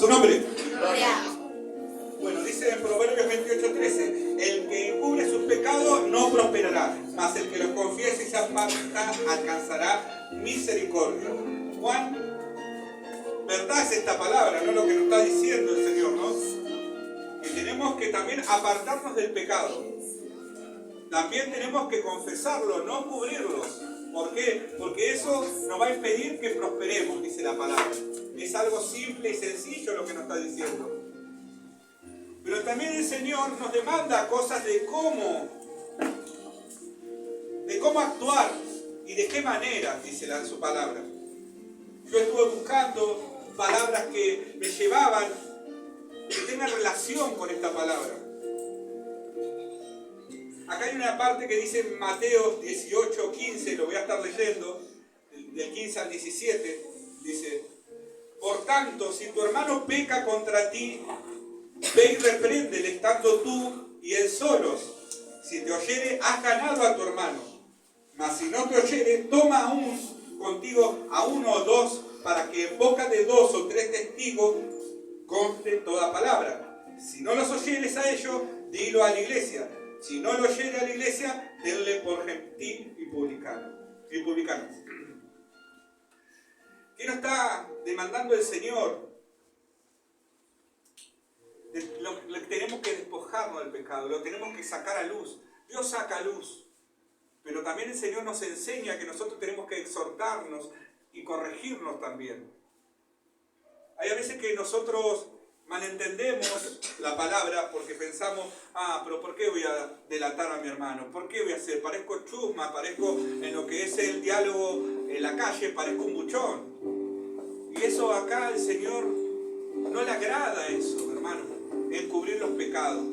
su nombre. Gloria. Bueno, dice en Proverbios 28:13, el que encubre sus pecados no prosperará, mas el que los confiese y se aparta alcanzará misericordia. Juan, verdad es esta palabra, no lo que nos está diciendo el Señor, ¿no? Que tenemos que también apartarnos del pecado. También tenemos que confesarlo, no cubrirlos. ¿Por qué? Porque eso nos va a impedir que prosperemos, dice la palabra. Es algo simple y sencillo lo que nos está diciendo. Pero también el Señor nos demanda cosas de cómo actuar y de qué manera, dice en su palabra. Yo estuve buscando palabras que me llevaban, que tengan relación con esta palabra. Acá hay una parte que dice en Mateo 18:15, lo voy a estar leyendo, del 15 al 17, dice: por tanto, si tu hermano peca contra ti, ve y repréndele estando tú y él solos. Si te oyere, has ganado a tu hermano. Mas si no te oyere, toma aún contigo a uno o dos, para que en boca de 2 o 3 testigos conste toda palabra. Si no los oyeres a ellos, dilo a la iglesia. Si no lo oyere a la iglesia, denle por gentil y publicano. ¿Qué nos está demandando el Señor? Tenemos que despojarnos del pecado, lo tenemos que sacar a luz. Dios saca a luz, pero también el Señor nos enseña que nosotros tenemos que exhortarnos y corregirnos también. Hay a veces que nosotros malentendemos la palabra porque pensamos: pero ¿por qué voy a delatar a mi hermano? ¿Por qué voy a hacer? Parezco chusma, parezco en lo que es el diálogo en la calle, parezco un buchón. Y eso acá el Señor no le agrada eso, hermano, encubrir los pecados.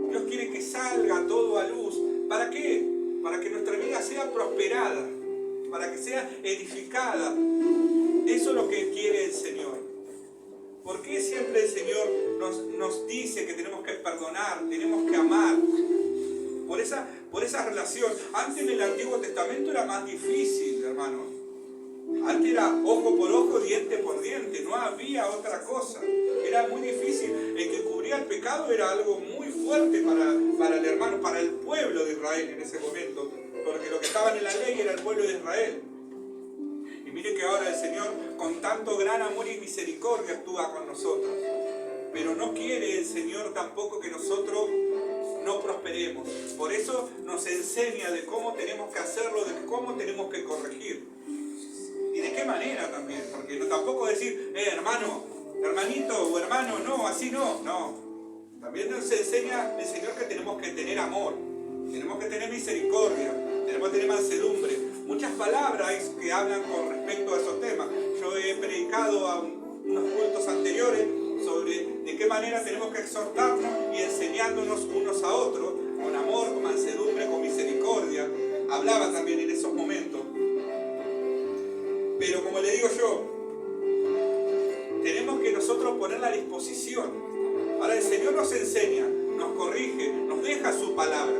Dios quiere que salga todo a luz. ¿Para qué? Para que nuestra vida sea prosperada, para que sea edificada. Eso es lo que quiere el Señor. ¿Por qué siempre el Señor nos dice que tenemos que perdonar, tenemos que amar? Por esa relación. Antes en el Antiguo Testamento era más difícil, hermano. Antes era ojo por ojo, diente por diente, no había otra cosa. Era muy difícil. El que cubría el pecado era algo muy fuerte para el hermano, para el pueblo de Israel en ese momento. Porque lo que estaban en la ley era el pueblo de Israel. Y mire que ahora el Señor, con tanto gran amor y misericordia, actúa con nosotros. Pero no quiere el Señor tampoco que nosotros no prosperemos. Por eso nos enseña de cómo tenemos que hacerlo, de cómo tenemos que corregir. Y de qué manera también, porque no tampoco decir: hermano, hermanito o hermano, no, así no, no. También nos enseña el Señor que tenemos que tener amor, tenemos que tener misericordia, tenemos que tener mansedumbre. Muchas palabras que hablan con respecto a esos temas. Yo he predicado a unos cultos anteriores sobre de qué manera tenemos que exhortarnos y enseñándonos unos a otros, con amor, con mansedumbre, con misericordia. Hablaba también en esos momentos. Pero como le digo yo, tenemos que nosotros ponerla a disposición. Ahora el Señor nos enseña, nos corrige, nos deja su palabra.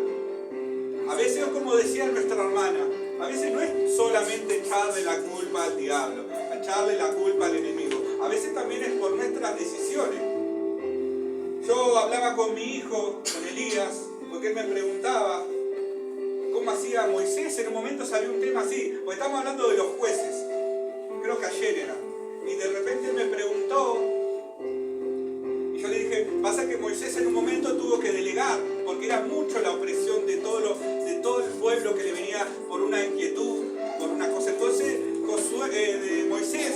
A veces, como decía nuestra hermana, a veces no es solamente echarle la culpa al diablo, echarle la culpa al enemigo. A veces también es por nuestras decisiones. Yo hablaba con mi hijo, con Elías, porque él me preguntaba cómo hacía Moisés. En un momento salió un tema así, porque estamos hablando de los jueces. Creo que ayer era. Y de repente me preguntó, y yo le dije: pasa que Moisés en un momento tuvo que delegar, porque era mucho la opresión de todo el pueblo que le venía por una inquietud, por una cosa. Entonces Moisés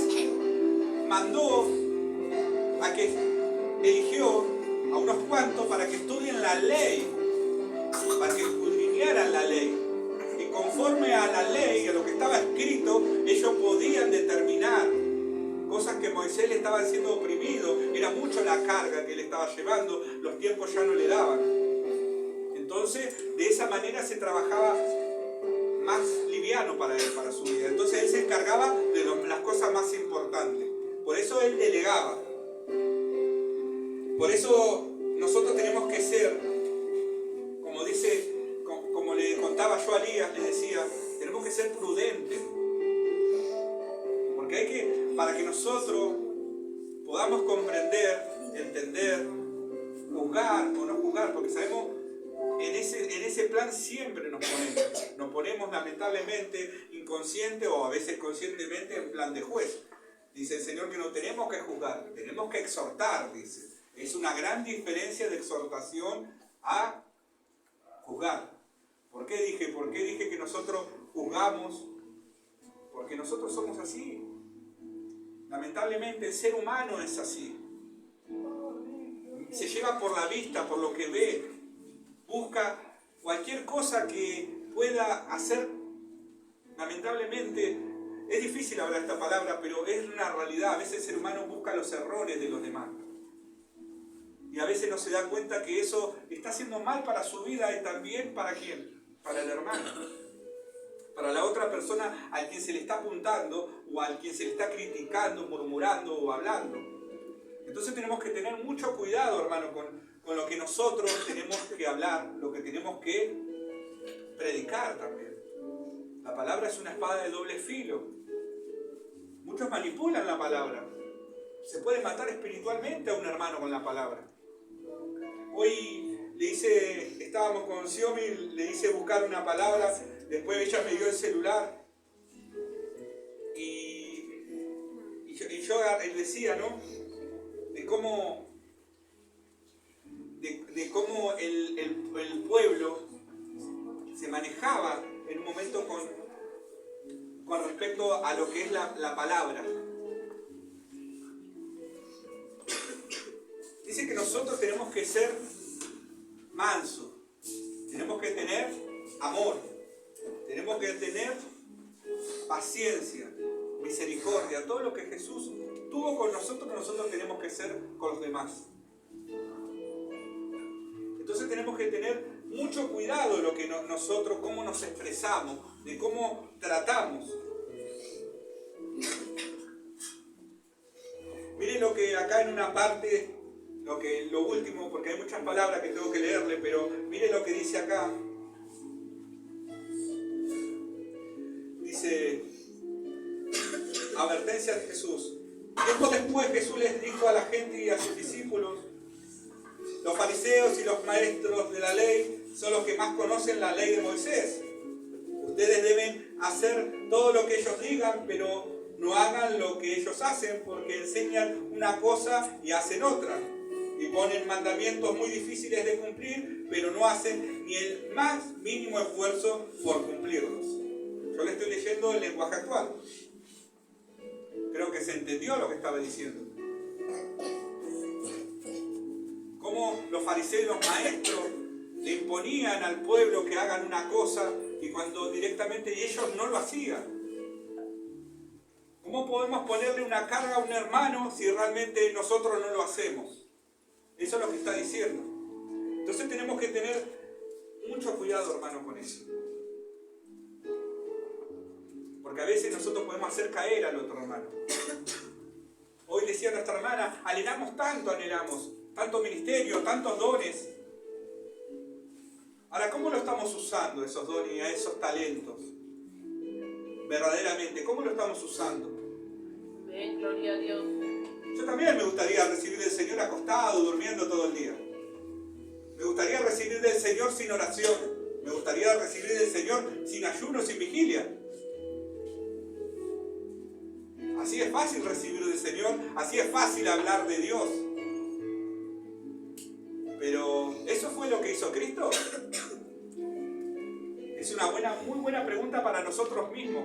mandó a que eligió a unos cuantos para que estudien la ley, para que escudriñaran la ley. Y conforme a la ley, a lo que estaba escrito, ellos podían determinar cosas que Moisés le estaba siendo oprimido. Era mucho la carga que él estaba llevando, los tiempos ya no le daban. Entonces, de esa manera se trabajaba más liviano para él, para su vida. Entonces él se encargaba de las cosas más importantes. Por eso él delegaba. Por eso nosotros tenemos que ser, como le contaba yo a Elías, le decía, tenemos que ser prudentes. Porque para que nosotros podamos comprender, entender, juzgar o no juzgar, porque sabemos, en ese plan siempre nos ponemos lamentablemente inconsciente o a veces conscientemente en plan de juez. Dice el Señor que no tenemos que juzgar, tenemos que exhortar, dice. Es una gran diferencia de exhortación a juzgar. ¿Por qué dije que nosotros juzgamos? Porque nosotros somos así. Lamentablemente el ser humano es así. Se lleva por la vista, por lo que ve. Busca cualquier cosa que pueda hacer. Lamentablemente, es difícil hablar esta palabra, pero es una realidad. A veces el ser humano busca los errores de los demás. Y a veces no se da cuenta que eso está haciendo mal para su vida y también para ¿quién? Para el hermano. Para la otra persona a quien se le está apuntando o a quien se le está criticando, murmurando o hablando. Entonces tenemos que tener mucho cuidado, hermano, con lo que nosotros tenemos que hablar, lo que tenemos que predicar también. La palabra es una espada de doble filo. Muchos manipulan la palabra. Se puede matar espiritualmente a un hermano con la palabra. Hoy estábamos con Xiomi, le hice buscar una palabra, después ella me dio el celular y yo decía, ¿no? De cómo el pueblo se manejaba en un momento con respecto a lo que es la palabra. Dice que nosotros tenemos que ser mansos, tenemos que tener amor, tenemos que tener paciencia, misericordia, todo lo que Jesús tuvo con nosotros tenemos que ser con los demás. Entonces tenemos que tener mucho cuidado de lo que nosotros, cómo nos expresamos, de cómo tratamos. Miren lo que acá en una parte, lo último, porque hay muchas palabras que tengo que leerle, pero miren lo que dice acá. Dice, advertencia de Jesús. Tiempo después Jesús les dijo a la gente y a sus discípulos: los fariseos y los maestros de la ley son los que más conocen la ley de Moisés. Ustedes deben hacer todo lo que ellos digan, pero no hagan lo que ellos hacen, porque enseñan una cosa y hacen otra. Y ponen mandamientos muy difíciles de cumplir, pero no hacen ni el más mínimo esfuerzo por cumplirlos. Yo le estoy leyendo el lenguaje actual. Creo que se entendió lo que estaba diciendo. Cómo los fariseos y los maestros le imponían al pueblo que hagan una cosa y cuando directamente ellos no lo hacían. ¿Cómo podemos ponerle una carga a un hermano si realmente nosotros no lo hacemos? Eso es lo que está diciendo. Entonces tenemos que tener mucho cuidado, hermano, con eso. Porque a veces nosotros podemos hacer caer al otro hermano. Hoy decía nuestra hermana, anhelamos tanto ministerio, tantos dones. Ahora, ¿cómo lo estamos usando esos dones y esos talentos? Verdaderamente, ¿cómo lo estamos usando? Amén, gloria a Dios. Yo también me gustaría recibir del Señor acostado, durmiendo todo el día. Me gustaría recibir del Señor sin oración. Me gustaría recibir del Señor sin ayuno, sin vigilia. Así es fácil recibir del Señor, así es fácil hablar de Dios. Pero, ¿eso fue lo que hizo Cristo? Es una muy buena pregunta para nosotros mismos.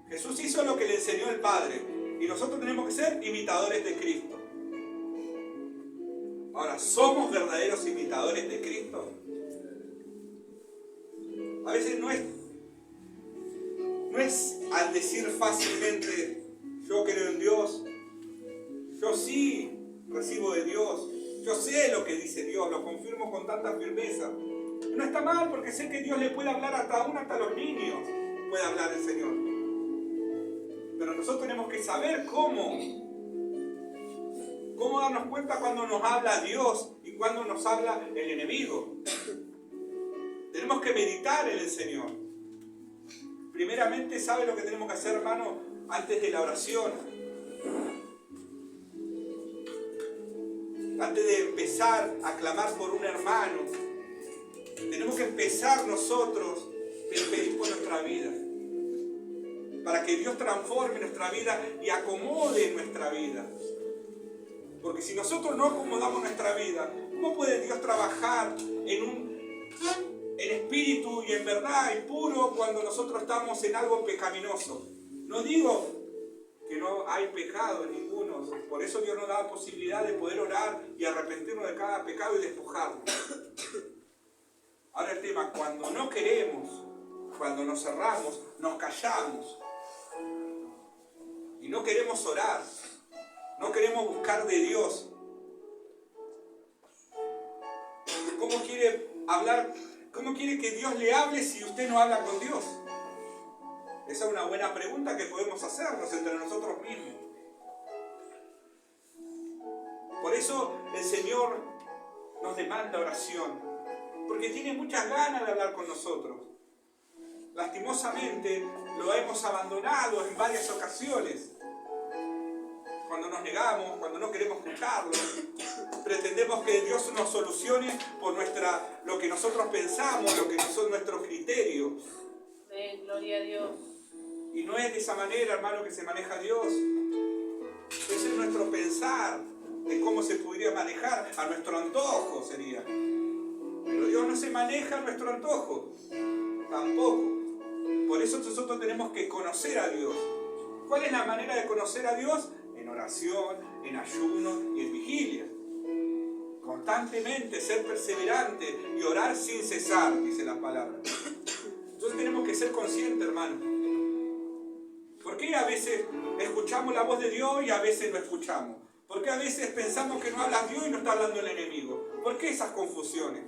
Jesús hizo lo que le enseñó el Padre y nosotros tenemos que ser imitadores de Cristo. Ahora, ¿somos verdaderos imitadores de Cristo? A veces no es al decir fácilmente, yo creo en Dios, yo sí recibo de Dios, yo sé lo que dice Dios, lo confirmo con tanta firmeza. No está mal porque sé que Dios le puede hablar hasta los niños, puede hablar el Señor. Pero nosotros tenemos que saber cómo darnos cuenta cuando nos habla Dios y cuando nos habla el enemigo. Tenemos que meditar en el Señor. Primeramente, ¿sabe lo que tenemos que hacer, hermano? Antes de la oración. antes de empezar a clamar por un hermano, tenemos que empezar nosotros a pedir por nuestra vida. Para que Dios transforme nuestra vida y acomode nuestra vida. Porque si nosotros no acomodamos nuestra vida, ¿cómo puede Dios trabajar en espíritu y en verdad y puro cuando nosotros estamos en algo pecaminoso? No digo que no hay pecado en ninguno, por eso Dios nos da la posibilidad de poder orar y arrepentirnos de cada pecado y despojarlo. Ahora el tema, cuando no queremos, cuando nos cerramos, nos callamos y no queremos orar, no queremos buscar de Dios. ¿Cómo quiere hablar? ¿Cómo quiere que Dios le hable si usted no habla con Dios? Esa es una buena pregunta que podemos hacernos entre nosotros mismos. Por eso el Señor nos demanda oración, porque tiene muchas ganas de hablar con nosotros. Lastimosamente lo hemos abandonado en varias ocasiones. Cuando nos negamos, cuando no queremos escucharlo, pretendemos que Dios nos solucione por lo que nosotros pensamos, lo que son nuestros criterios. Amén, gloria a Dios. Y no es de esa manera, hermano, que se maneja Dios. Ese es nuestro pensar de cómo se podría manejar, a nuestro antojo sería. Pero Dios no se maneja a nuestro antojo, tampoco. Por eso nosotros tenemos que conocer a Dios. ¿Cuál es la manera de conocer a Dios? En oración, en ayuno y en vigilia. Constantemente ser perseverante y orar sin cesar, dice la palabra. Entonces tenemos que ser conscientes, hermano. ¿Por qué a veces escuchamos la voz de Dios y a veces no escuchamos? ¿Por qué a veces pensamos que no habla Dios y no está hablando el enemigo? ¿Por qué esas confusiones?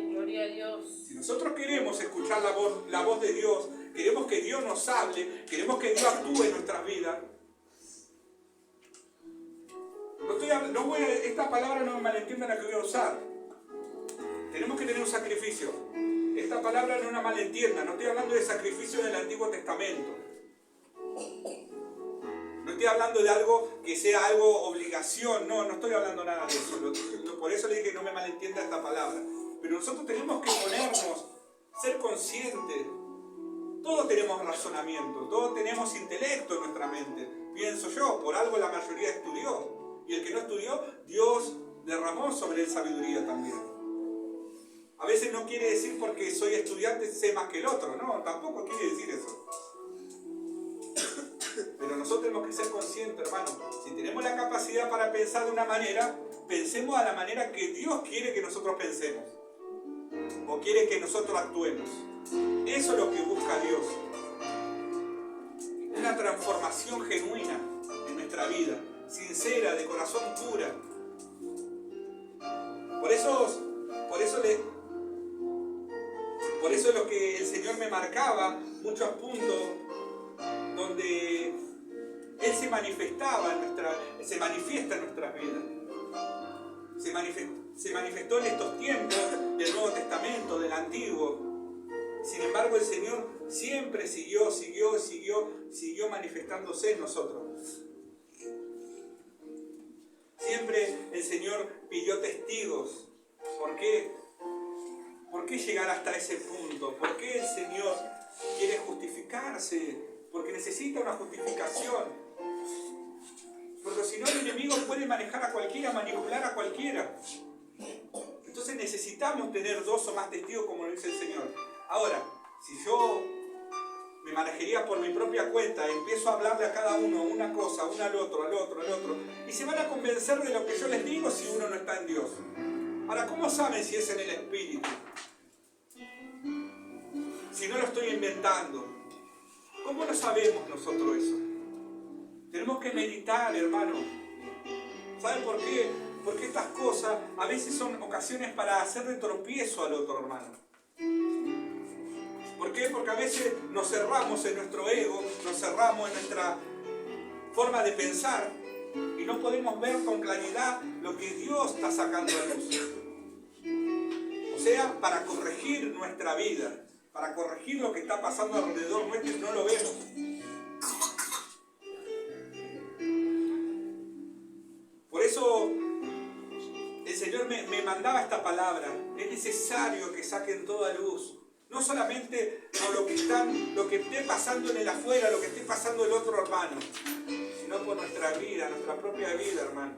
Gloria a Dios. Si nosotros queremos escuchar la voz de Dios, queremos que Dios nos hable, queremos que Dios actúe en nuestras vidas. Esta palabra no me malentiendan la que voy a usar. Tenemos que tener un sacrificio. Esta palabra no la malentiendan. No estoy hablando de sacrificio del Antiguo Testamento. No estoy hablando de algo que sea algo obligación. No estoy hablando nada de eso. Por eso le dije que no me malentienda esta palabra. Pero nosotros tenemos que ponernos, ser conscientes. Todos tenemos razonamiento, todos tenemos intelecto en nuestra mente. Pienso yo, por algo la mayoría estudió. Y el que no estudió, Dios derramó sobre él sabiduría también. A veces no quiere decir porque soy estudiante sé más que el otro. No, tampoco quiere decir eso. Pero nosotros tenemos que ser conscientes, hermano. Si tenemos la capacidad para pensar de una manera, pensemos a la manera que Dios quiere que nosotros pensemos. O quiere que nosotros actuemos. Eso es lo que busca Dios. Una transformación genuina en nuestra vida, sincera, de corazón pura. Por eso es lo que el Señor me marcaba, muchos puntos donde Él se manifestaba se manifiesta en nuestras vidas. Se manifestó en estos tiempos del Nuevo Testamento, del Antiguo. Sin embargo, el Señor siempre siguió manifestándose en nosotros. Siempre el Señor pidió testigos. ¿Por qué? ¿Por qué llegar hasta ese punto? ¿Por qué el Señor quiere justificarse? Porque necesita una justificación. Porque si no, el enemigo puede manejar a cualquiera, manipular a cualquiera. Entonces necesitamos tener 2 o más testigos, como lo dice el Señor. Ahora, si yo me manejaría por mi propia cuenta, empiezo a hablarle a cada uno una cosa, uno al otro, y se van a convencer de lo que yo les digo si uno no está en Dios. Ahora, ¿cómo saben si es en el Espíritu? Si no lo estoy inventando. ¿Cómo lo sabemos nosotros eso? Tenemos que meditar, hermano. ¿Saben por qué? Porque estas cosas a veces son ocasiones para hacer de tropiezo al otro, hermano. ¿Por qué? Porque a veces nos cerramos en nuestro ego, nos cerramos en nuestra forma de pensar y no podemos ver con claridad lo que Dios está sacando a luz. O sea, para corregir nuestra vida, para corregir lo que está pasando alrededor nuestro y no lo vemos. Señor me mandaba esta palabra. Es necesario que saquen toda luz. No solamente por lo que esté pasando en el afuera, lo que esté pasando el otro hermano, sino por nuestra vida, nuestra propia vida, hermano.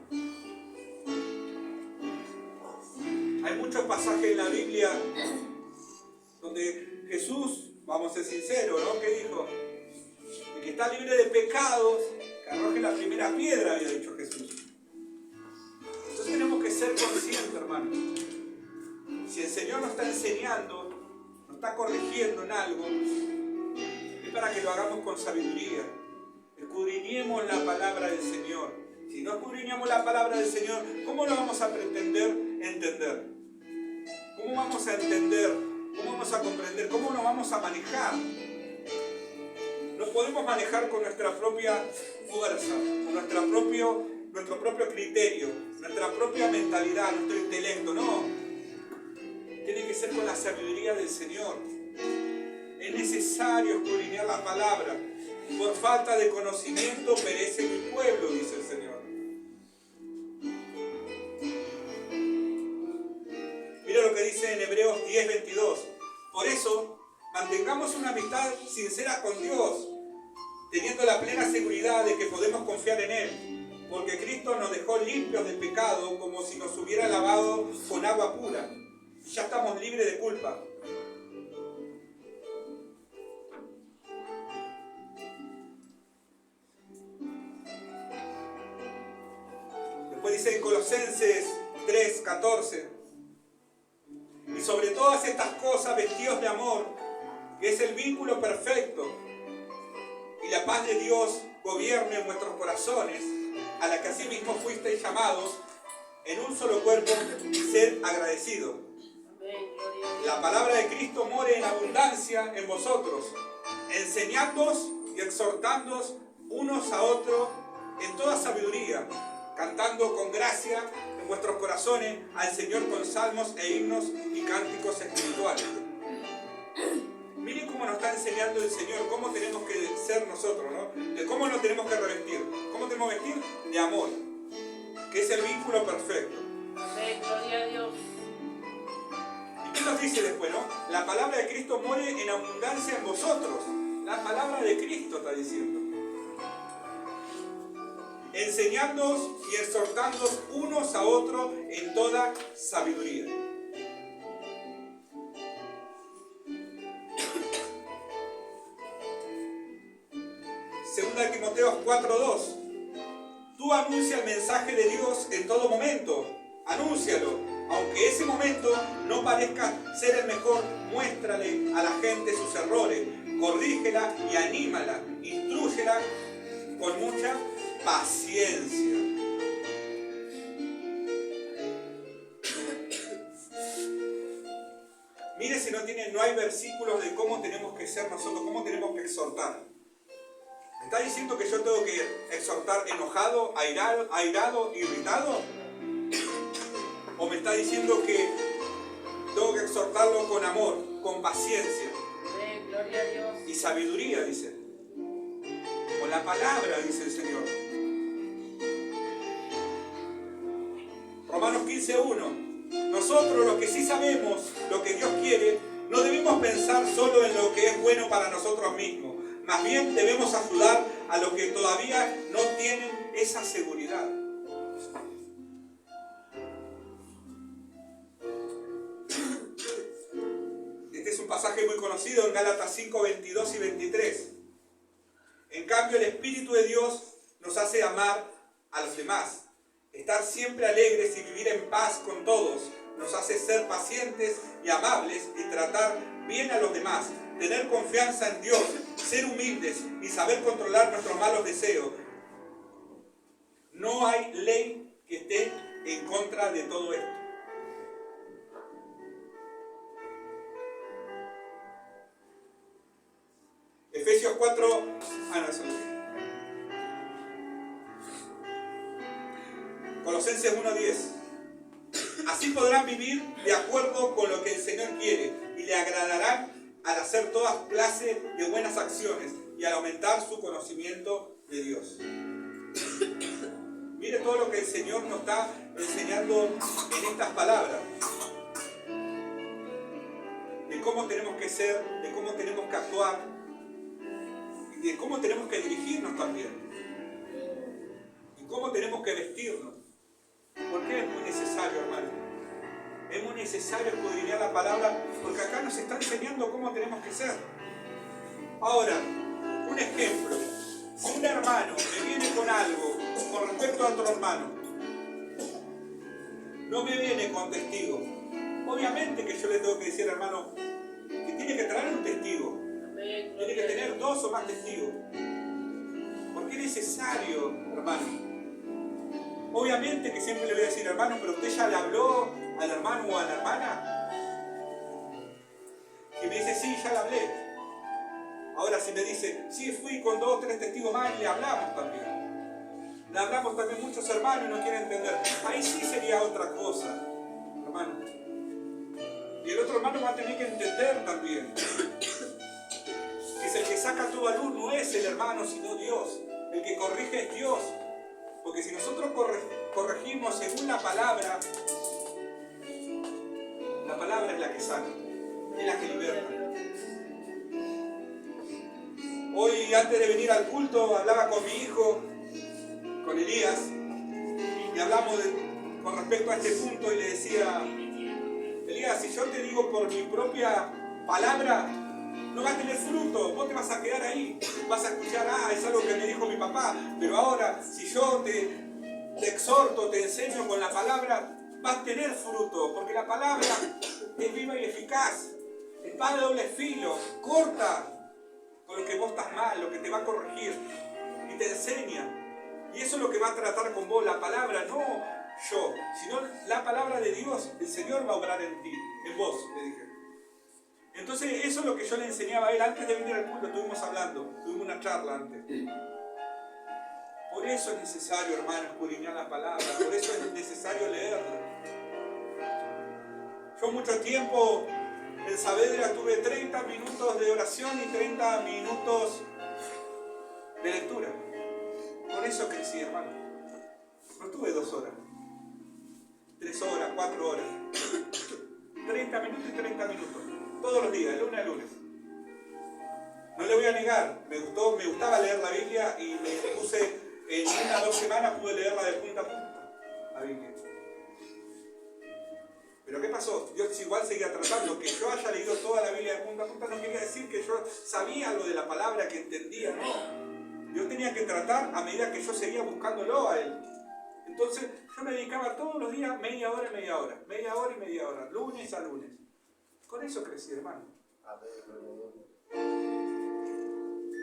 Hay muchos pasajes en la Biblia donde Jesús, vamos a ser sinceros, ¿no? ¿Qué dijo? El que está libre de pecados, que arroje la primera piedra, había dicho Jesús. Entonces tenemos que ser conscientes, hermano. Si el Señor nos está enseñando, nos está corrigiendo en algo, es para que lo hagamos con sabiduría. Escudriñemos la palabra del Señor. Si no escudriñamos la palabra del Señor, ¿cómo lo vamos a pretender entender? ¿Cómo vamos a entender? ¿Cómo vamos a comprender? ¿Cómo lo vamos a manejar? No podemos manejar con nuestra propia fuerza, con nuestro propio criterio, nuestra propia mentalidad, nuestro intelecto. No. Tiene que ser con la sabiduría del Señor. Es necesario escudriñar la palabra. Por falta de conocimiento perece mi pueblo, dice el Señor. Mira lo que dice en Hebreos 10:22. Por eso, mantengamos una amistad sincera con Dios, teniendo la plena seguridad de que podemos confiar en Él, porque Cristo nos dejó limpios del pecado como si nos hubiera lavado con agua pura. Ya estamos libres de culpa. Después dice en Colosenses 3:14. Y sobre todas estas cosas vestidos de amor, que es el vínculo perfecto, y la paz de Dios gobierne en vuestros corazones, a la que asimismo fuisteis llamados en un solo cuerpo, y sed agradecidos. La palabra de Cristo more en abundancia en vosotros, enseñándoos y exhortándoos unos a otros en toda sabiduría, cantando con gracia en vuestros corazones al Señor con salmos e himnos y cánticos espirituales. Miren cómo nos está enseñando el Señor, cómo tenemos que ser nosotros, ¿no? De cómo nos tenemos que revestir. ¿Cómo tenemos que vestir? De amor, que es el vínculo perfecto. Amén, gloria a Dios. ¿Y qué nos dice después, no? La palabra de Cristo more en abundancia en vosotros. La palabra de Cristo está diciendo. Enseñándoos y exhortándoos unos a otros en toda sabiduría. Segunda de Timoteo 4:2. Tú anuncia el mensaje de Dios en todo momento. Anúncialo. Aunque ese momento no parezca ser el mejor, muéstrale a la gente sus errores. Corrígela y anímala. Instrúyela con mucha paciencia. Mire si no hay versículos de cómo tenemos que ser nosotros, cómo tenemos que exhortar. ¿Me está diciendo que yo tengo que exhortar enojado, airado, irritado? ¿O me está diciendo que tengo que exhortarlo con amor, con paciencia? Amén, gloria a Dios. Y sabiduría, dice. Con la palabra, dice el Señor. Romanos 15:1. Nosotros, los que sí sabemos lo que Dios quiere, no debemos pensar solo en lo que es bueno para nosotros mismos. Más bien debemos ayudar a los que todavía no tienen esa seguridad. Este es un pasaje muy conocido en Gálatas 5:22 y 23. En cambio, el Espíritu de Dios nos hace amar a los demás, estar siempre alegres y vivir en paz con todos. Nos hace ser pacientes y amables y tratar bien a los demás, tener confianza en Dios, ser humildes y saber controlar nuestros malos deseos. No hay ley que esté en contra de todo esto. Efesios 4. Colosenses 1:10. Así podrán vivir de acuerdo con lo que el Señor quiere y le agradarán al hacer todas clases de buenas acciones y al aumentar su conocimiento de Dios. Mire todo lo que el Señor nos está enseñando en estas palabras. De cómo tenemos que ser, de cómo tenemos que actuar, y de cómo tenemos que dirigirnos también. Y cómo tenemos que vestirnos. Porque es muy necesario, hermano. Es muy necesario escudriñar la palabra, porque acá nos está enseñando cómo tenemos que ser. Ahora, un ejemplo. Si un hermano me viene con algo con respecto a otro hermano, no me viene con testigo. Obviamente que yo le tengo que decir, hermano, que tiene que traer un testigo. Tiene que tener 2 o más testigos. Porque es necesario, hermano. Obviamente que siempre le voy a decir, hermano, pero usted ya le habló al hermano o a la hermana. Y me dice, sí, ya le hablé. Ahora si me dice, sí, fui con 2 o 3 testigos más y le hablamos también. Le hablamos también muchos hermanos y no quieren entender. Ahí sí sería otra cosa, hermano. Y el otro hermano va a tener que entender también. Que es el que saca todo a luz, no es el hermano, sino Dios. El que corrige es Dios. Porque si nosotros corregimos según la palabra es la que sana, es la que liberta. Hoy, antes de venir al culto, hablaba con mi hijo, con Elías, y hablamos con respecto a este punto y le decía, Elías, si yo te digo por mi propia palabra, no va a tener fruto, vos te vas a quedar ahí, vas a escuchar, es algo que me dijo mi papá, pero ahora si yo te exhorto, te enseño con la palabra, vas a tener fruto, porque la palabra es viva y eficaz, espada de doble filo, corta con lo que vos estás mal, lo que te va a corregir y te enseña. Y eso es lo que va a tratar con vos, la palabra, no yo, sino la palabra de Dios. El Señor va a obrar en ti, en vos, le dije. Entonces eso es lo que yo le enseñaba a él antes de venir al culto. Estuvimos hablando, tuvimos una charla antes. Por eso es necesario, hermano, escudriñar la palabra, por eso es necesario leerla. Yo mucho tiempo en Saavedra tuve 30 minutos de oración y 30 minutos de lectura. Con eso crecí, hermano. No tuve 2 horas, 3 horas, 4 horas. 30 minutos y 30 minutos. Todos los días, de lunes a lunes. No le voy a negar, me gustaba leer la Biblia y me puse, en 1 o 2 semanas pude leerla de punta a punta, la Biblia. Pero ¿qué pasó? Dios igual seguía tratando. Que yo haya leído toda la Biblia de punta a punta no quería decir que yo sabía algo de la palabra, que entendía, no. Dios tenía que tratar a medida que yo seguía buscándolo a Él. Entonces yo me dedicaba todos los días media hora y media hora, lunes a lunes. Con eso crecí, hermano.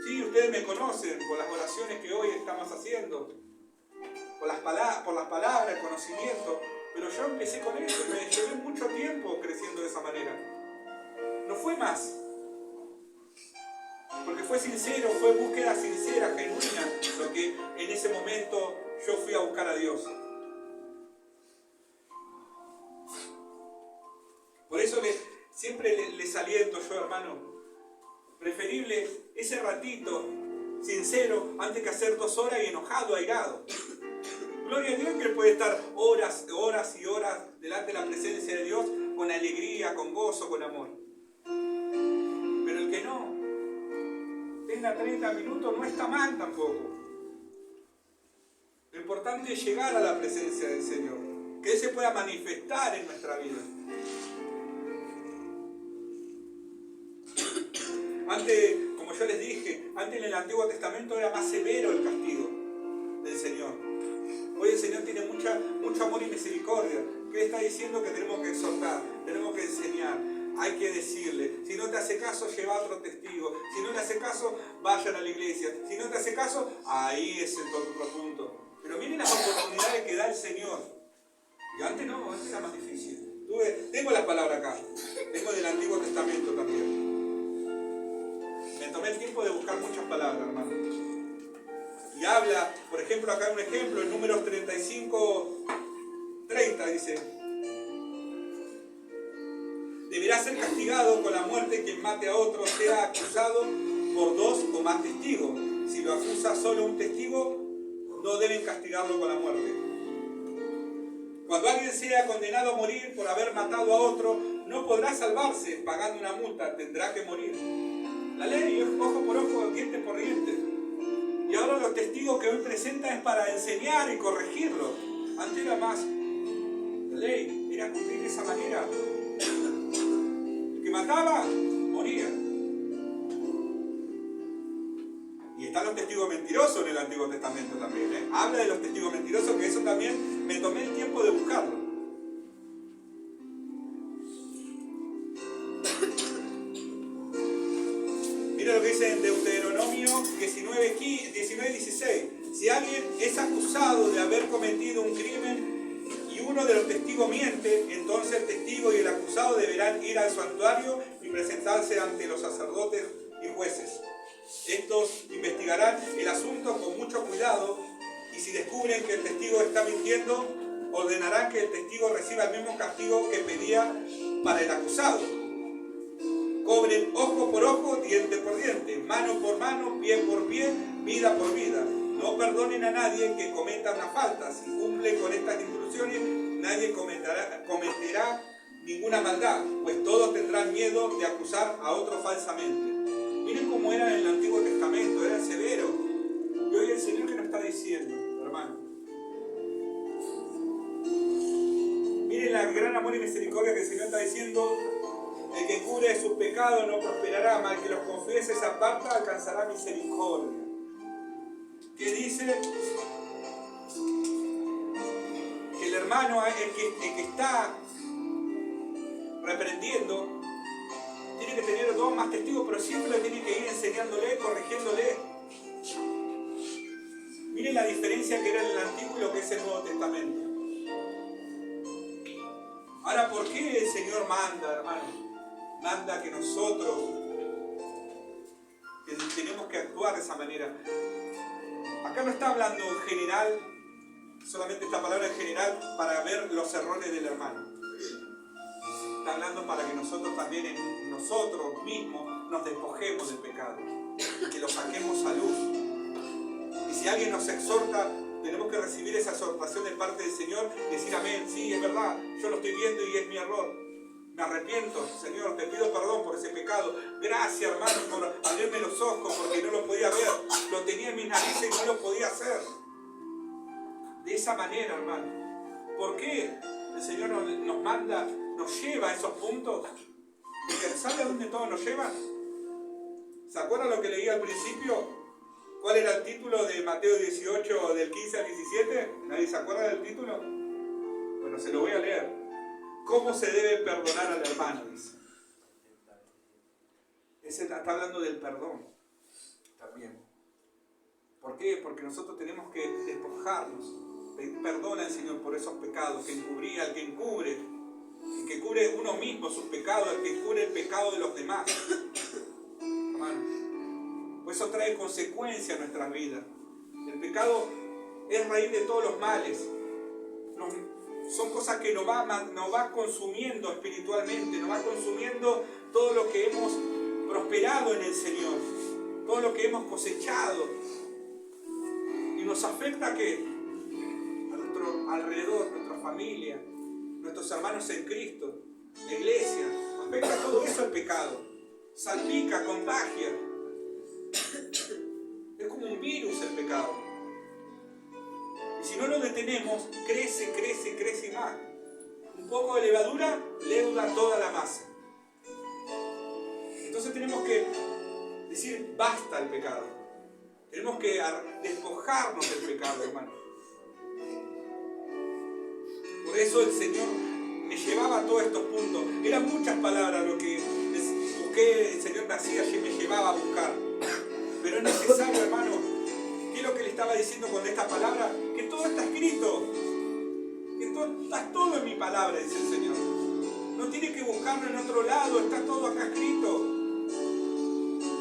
Sí, ustedes me conocen por las oraciones que hoy estamos haciendo, por las palabras, el conocimiento, pero yo empecé con eso, me llevé mucho tiempo creciendo de esa manera. No fue más, porque fue sincero, fue búsqueda sincera, genuina, lo que en ese momento yo fui a buscar a Dios. Por eso siempre les aliento yo, hermano, preferible ese ratito sincero antes que hacer 2 horas y enojado, airado. Gloria a Dios que puede estar horas y horas delante de la presencia de Dios con alegría, con gozo, con amor. Pero el que no tenga 30 minutos no está mal tampoco. Lo importante es llegar a la presencia del Señor, que Él se pueda manifestar en nuestra vida. Antes, como yo les dije, antes en el Antiguo Testamento era más severo el castigo del Señor. Hoy el Señor tiene mucho amor y misericordia. ¿Qué le está diciendo? Que tenemos que exhortar, tenemos que enseñar, hay que decirle. Si no te hace caso, lleva a otro testigo. Si no le hace caso, vayan a la iglesia. Si no te hace caso, ahí es el otro punto. Pero miren las oportunidades que da el Señor. Y antes no, antes era más difícil. Tengo la palabra acá, tengo del Antiguo Testamento también. Me tomé el tiempo de buscar muchas palabras, hermano. Y habla, por ejemplo, acá un ejemplo, en Números 35:30 dice: deberá ser castigado con la muerte quien mate a otro, sea acusado por 2 o más testigos. Si lo acusa solo un testigo, no deben castigarlo con la muerte. Cuando alguien sea condenado a morir por haber matado a otro, no podrá salvarse pagando una multa, tendrá que morir. La ley es ojo por ojo, diente por diente. Y ahora los testigos que hoy presenta es para enseñar y corregirlo. Antes era más la ley, era cumplir de esa manera. El que mataba, moría. Y están los testigos mentirosos en el Antiguo Testamento también. Habla de los testigos mentirosos, que eso también me tomé el tiempo de buscarlo. Mira lo que dice en Deuteronomio 19:16. Si alguien es acusado de haber cometido un crimen y uno de los testigos miente, entonces el testigo y el acusado deberán ir al santuario y presentarse ante los sacerdotes y jueces. Estos investigarán el asunto con mucho cuidado y si descubren que el testigo está mintiendo, ordenarán que el testigo reciba el mismo castigo que pedía para el acusado. Cobren ojo por ojo, diente por diente, mano por mano, pie por pie, vida por vida. No perdonen a nadie que cometa una falta. Si cumple con estas instrucciones, nadie cometerá ninguna maldad, pues todos tendrán miedo de acusar a otro falsamente. Miren cómo era en el Antiguo Testamento, era severo. Y hoy el Señor que nos está diciendo, hermano. Miren la gran amor y misericordia que el Señor está diciendo. El que cubre sus pecados no prosperará, mas el que los confiese y se aparta alcanzará misericordia. ¿Qué dice? Que el hermano, el que está reprendiendo, tiene que tener dos más testigos, pero siempre le tiene que ir enseñándole, corrigiéndole. Miren la diferencia que era en el Antiguo y lo que es el Nuevo Testamento. Ahora, ¿por qué el Señor manda, hermano? Manda que nosotros tenemos que actuar de esa manera. Acá no está hablando en general, solamente esta palabra en general, para ver los errores del hermano. Está hablando para que nosotros también, en nosotros mismos, nos despojemos del pecado, que lo saquemos a luz. Y si alguien nos exhorta, tenemos que recibir esa exhortación de parte del Señor y decir amén, sí, es verdad, yo lo estoy viendo y es mi error. Me arrepiento, Señor, te pido perdón por ese pecado. Gracias, hermano, por abrirme los ojos porque no lo podía ver. Lo tenía en mis narices y no lo podía hacer. De esa manera, hermano. ¿Por qué el Señor nos manda, nos lleva a esos puntos? ¿Sabe a dónde todo nos lleva? ¿Se acuerdan lo que leí al principio? ¿Cuál era el título de Mateo 18, del 15 al 17? ¿Nadie se acuerda del título? Bueno, se lo voy a leer. ¿Cómo se debe perdonar al hermano? Dice. Ese está hablando del perdón también. ¿Por qué? Porque nosotros tenemos que despojarnos. Pedir perdón al Señor por esos pecados que encubría, el que encubre uno mismo sus pecados, el que encubre el pecado de los demás. Hermano, pues eso trae consecuencias a nuestras vidas. El pecado es raíz de todos los males. Son cosas que nos va consumiendo espiritualmente, nos va consumiendo todo lo que hemos prosperado en el Señor, todo lo que hemos cosechado. Y nos afecta a ¿qué? A nuestro alrededor, nuestra familia, nuestros hermanos en Cristo, la iglesia. Afecta todo eso el pecado. Salpica, contagia. Es como un virus el pecado. Si no lo detenemos, crece más. Un poco de levadura leuda toda la masa. Entonces tenemos que decir basta al pecado. Tenemos que despojarnos del pecado, hermano. Por eso el Señor me llevaba a todos estos puntos. Eran muchas palabras lo que busqué, el Señor me hacía y me llevaba a buscar. Pero es necesario, hermano. ¿Qué es lo que le estaba diciendo con esta palabra? Que todo está escrito. Que está todo en mi palabra, dice el Señor. No tiene que buscarlo en otro lado, está todo acá escrito.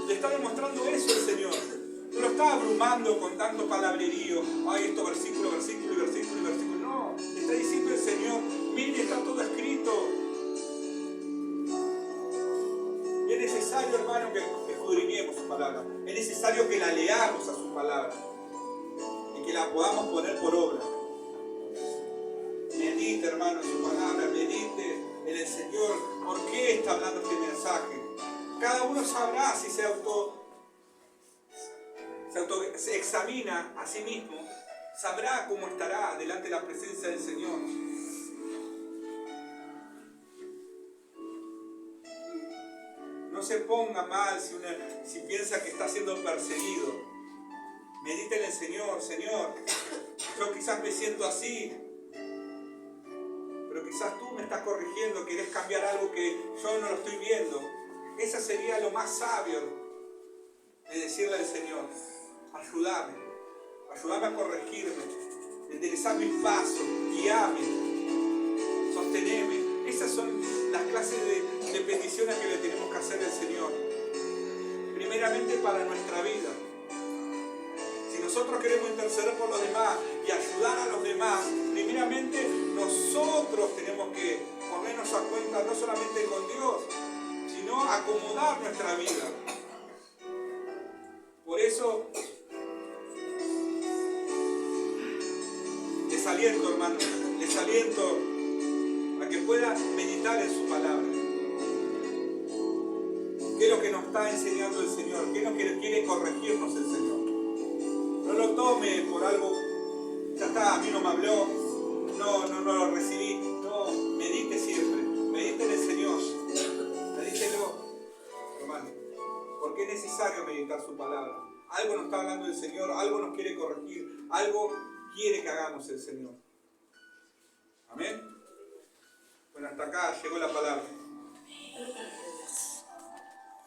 Le está demostrando eso el Señor. No lo está abrumando con tanto palabrerío. Ay, esto versículo. No, le está diciendo el Señor, mire, está todo escrito. Y es necesario, hermano, que escudriñemos su palabra. Es necesario que la leamos a su palabra y que la podamos poner por obra. Bendito, hermano, en su palabra, medite en el Señor. ¿Por qué está hablando este mensaje? Cada uno sabrá si se examina a sí mismo, sabrá cómo estará delante de la presencia del Señor. No se ponga mal si piensa que está siendo perseguido. Medite en el Señor. Señor, yo quizás me siento así, pero quizás tú me estás corrigiendo, querés cambiar algo que yo no lo estoy viendo. Esa sería lo más sabio de decirle al Señor: ayúdame a corregirme, enderezar mis pasos, guíame, sosteneme. Esas son las clases de peticiones que le tenemos que hacer al Señor. Primeramente para nuestra vida. Si nosotros queremos interceder por los demás y ayudar a los demás, primeramente nosotros tenemos que ponernos a cuenta no solamente con Dios, sino acomodar nuestra vida. Por eso les aliento, hermanos, les aliento a que puedan meditar en su palabra. ¿Qué es lo que nos está enseñando el Señor? ¿Qué es lo que quiere corregirnos el Señor? No lo tome por algo, ya está, a mí no me habló, no lo recibí. No, medite siempre, medite en el Señor, medítelo, hermano, porque es necesario meditar su palabra. Algo nos está hablando el Señor, algo nos quiere corregir, algo quiere que hagamos el Señor. Amén. Bueno, hasta acá llegó la palabra.